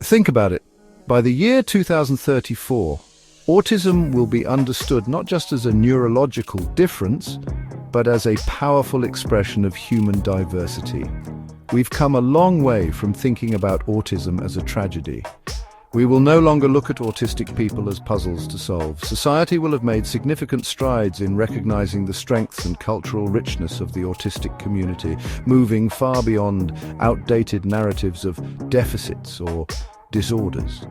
Think about it. By the year 2034, autism will be understood not just as a neurological difference, but as a powerful expression of human diversity. We've come a long way from thinking about autism as a tragedy. We will no longer look at autistic people as puzzles to solve. Society will have made significant strides in recognizing the strengths and cultural richness of the autistic community, moving far beyond outdated narratives of deficits or disorders.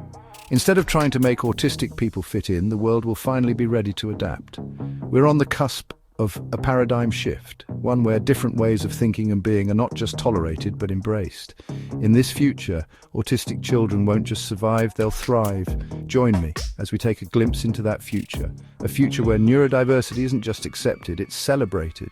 Instead of trying to make autistic people fit in, the world will finally be ready to adapt. We're on the cusp of a paradigm shift, one where different ways of thinking and being are not just tolerated but embraced. In this future, autistic children won't just survive, they'll thrive. Join me as we take a glimpse into that future, a future where neurodiversity isn't just accepted, it's celebrated.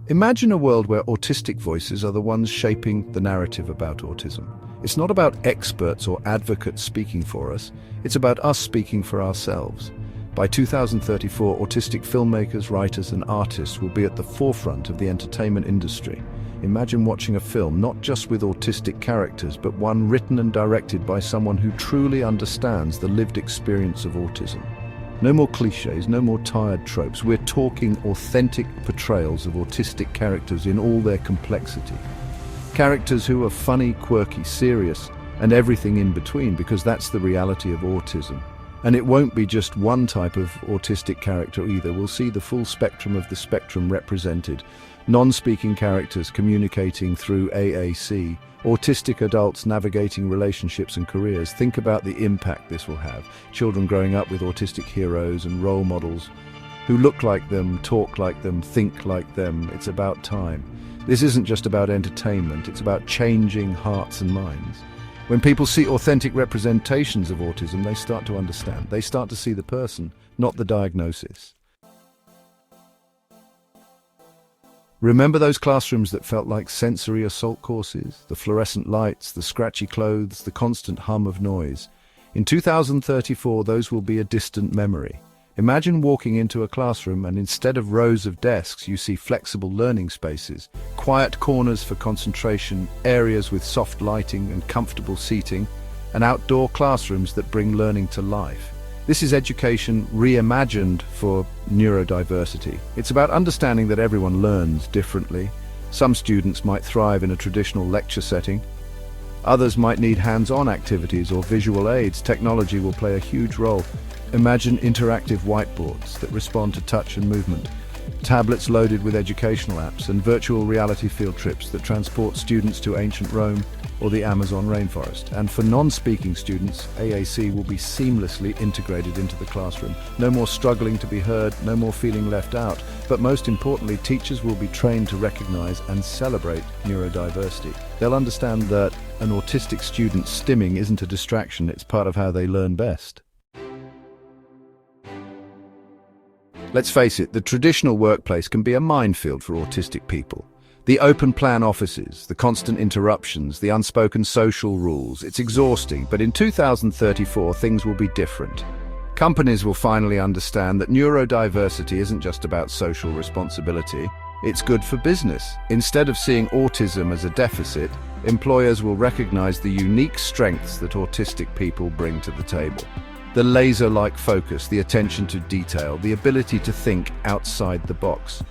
Imagine a world where autistic voices are the ones shaping the narrative about autism. It's not about experts or advocates speaking for us, it's about us speaking for ourselves. By 2034, autistic filmmakers, writers, and artists will be at the forefront of the entertainment industry. Imagine watching a film not just with autistic characters, but one written and directed by someone who truly understands the lived experience of autism. No more cliches, no more tired tropes. We're talking authentic portrayals of autistic characters in all their complexity. Characters who are funny, quirky, serious, and everything in between, because that's the reality of autism. And it won't be just one type of autistic character either. We'll see the full spectrum of the spectrum represented. Non-speaking characters communicating through AAC, autistic adults navigating relationships and careers. Think about the impact this will have. Children growing up with autistic heroes and role models who look like them, talk like them, think like them. It's about time. This isn't just about entertainment, it's about changing hearts and minds. When people see authentic representations of autism, they start to understand. They start to see the person, not the diagnosis. Remember those classrooms that felt like sensory assault courses? The fluorescent lights, the scratchy clothes, the constant hum of noise. In 2034, those will be a distant memory. Imagine walking into a classroom and instead of rows of desks, you see flexible learning spaces, quiet corners for concentration, areas with soft lighting and comfortable seating, and outdoor classrooms that bring learning to life. This is education reimagined for neurodiversity. It's about understanding that everyone learns differently. Some students might thrive in a traditional lecture setting. Others might need hands-on activities or visual aids. Technology will play a huge role. Imagine interactive whiteboards that respond to touch and movement, tablets loaded with educational apps, and virtual reality field trips that transport students to ancient Rome or the Amazon rainforest. And for non-speaking students, AAC will be seamlessly integrated into the classroom. No more struggling to be heard, no more feeling left out. But most importantly, teachers will be trained to recognize and celebrate neurodiversity. They'll understand that an autistic student's stimming isn't a distraction, it's part of how they learn best. Let's face it, the traditional workplace can be a minefield for autistic people. The open-plan offices, the constant interruptions, the unspoken social rules, it's exhausting, but in 2034 things will be different. Companies will finally understand that neurodiversity isn't just about social responsibility, it's good for business. Instead of seeing autism as a deficit, employers will recognize the unique strengths that autistic people bring to the table. The laser-like focus, the attention to detail, the ability to think outside the box.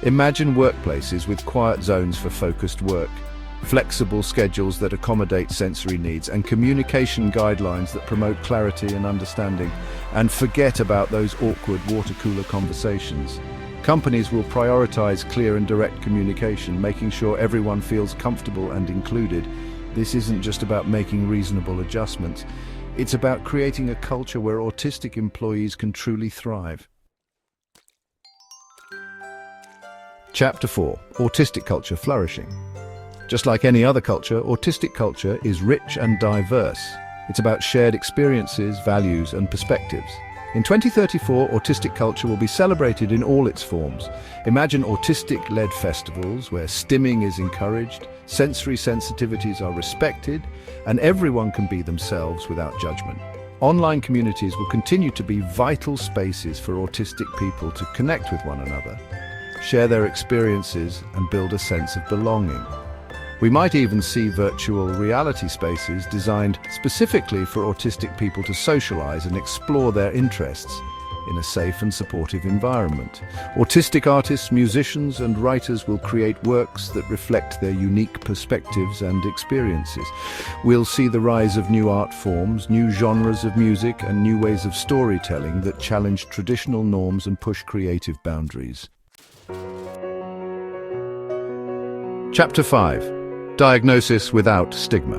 Imagine workplaces with quiet zones for focused work, flexible schedules that accommodate sensory needs, and communication guidelines that promote clarity and understanding. And forget about those awkward water cooler conversations. Companies will prioritize clear and direct communication, making sure everyone feels comfortable and included. This isn't just about making reasonable adjustments. It's about creating a culture where autistic employees can truly thrive. Chapter 4. Autistic Culture Flourishing. Just like any other culture, autistic culture is rich and diverse. It's about shared experiences, values, and perspectives. In 2034, autistic culture will be celebrated in all its forms. Imagine autistic-led festivals where stimming is encouraged, sensory sensitivities are respected, and everyone can be themselves without judgment. Online communities will continue to be vital spaces for autistic people to connect with one another, share their experiences, and build a sense of belonging. We might even see virtual reality spaces designed specifically for autistic people to socialize and explore their interests in a safe and supportive environment. Autistic artists, musicians, and writers will create works that reflect their unique perspectives and experiences. We'll see the rise of new art forms, new genres of music, and new ways of storytelling that challenge traditional norms and push creative boundaries. Chapter 5. Diagnosis without stigma.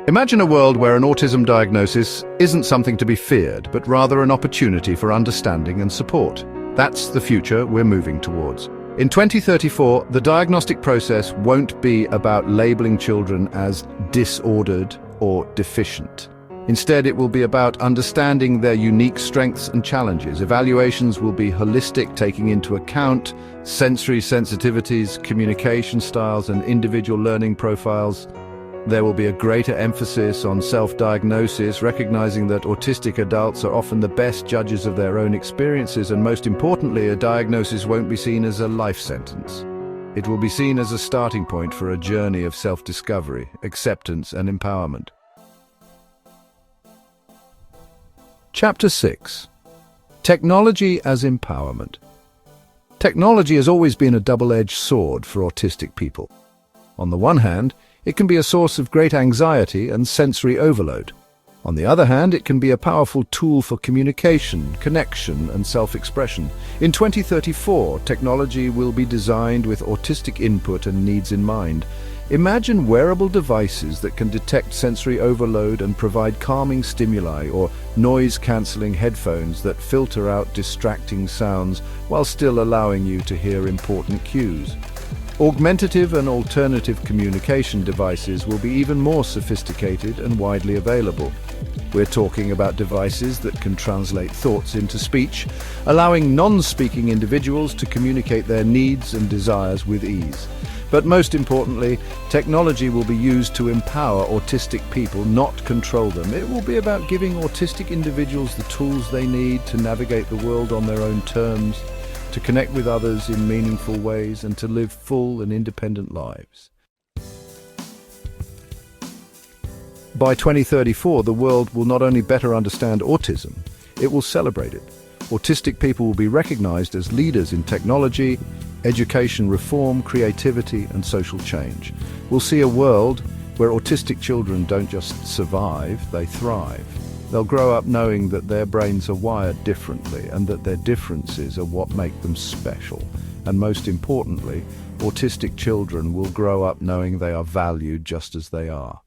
Imagine a world where an autism diagnosis isn't something to be feared, but rather an opportunity for understanding and support. That's the future we're moving towards. In 2034, the diagnostic process won't be about labeling children as disordered or deficient. Instead, it will be about understanding their unique strengths and challenges. Evaluations will be holistic, taking into account sensory sensitivities, communication styles, and individual learning profiles. There will be a greater emphasis on self-diagnosis, recognizing that autistic adults are often the best judges of their own experiences, and most importantly, a diagnosis won't be seen as a life sentence. It will be seen as a starting point for a journey of self-discovery, acceptance, and empowerment. Chapter 6. Technology as empowerment. Technology has always been a double-edged sword for autistic people. On the one hand, it can be a source of great anxiety and sensory overload. On the other hand, it can be a powerful tool for communication, connection, and self-expression. In 2034, technology will be designed with autistic input and needs in mind. Imagine wearable devices that can detect sensory overload and provide calming stimuli, or noise-cancelling headphones that filter out distracting sounds while still allowing you to hear important cues. Augmentative and alternative communication devices will be even more sophisticated and widely available. We're talking about devices that can translate thoughts into speech, allowing non-speaking individuals to communicate their needs and desires with ease. But most importantly, technology will be used to empower autistic people, not control them. It will be about giving autistic individuals the tools they need to navigate the world on their own terms, to connect with others in meaningful ways, and to live full and independent lives. By 2034, the world will not only better understand autism, it will celebrate it. Autistic people will be recognized as leaders in technology, education reform, creativity, and social change. We'll see a world where autistic children don't just survive, they thrive. They'll grow up knowing that their brains are wired differently and that their differences are what make them special. And most importantly, autistic children will grow up knowing they are valued just as they are.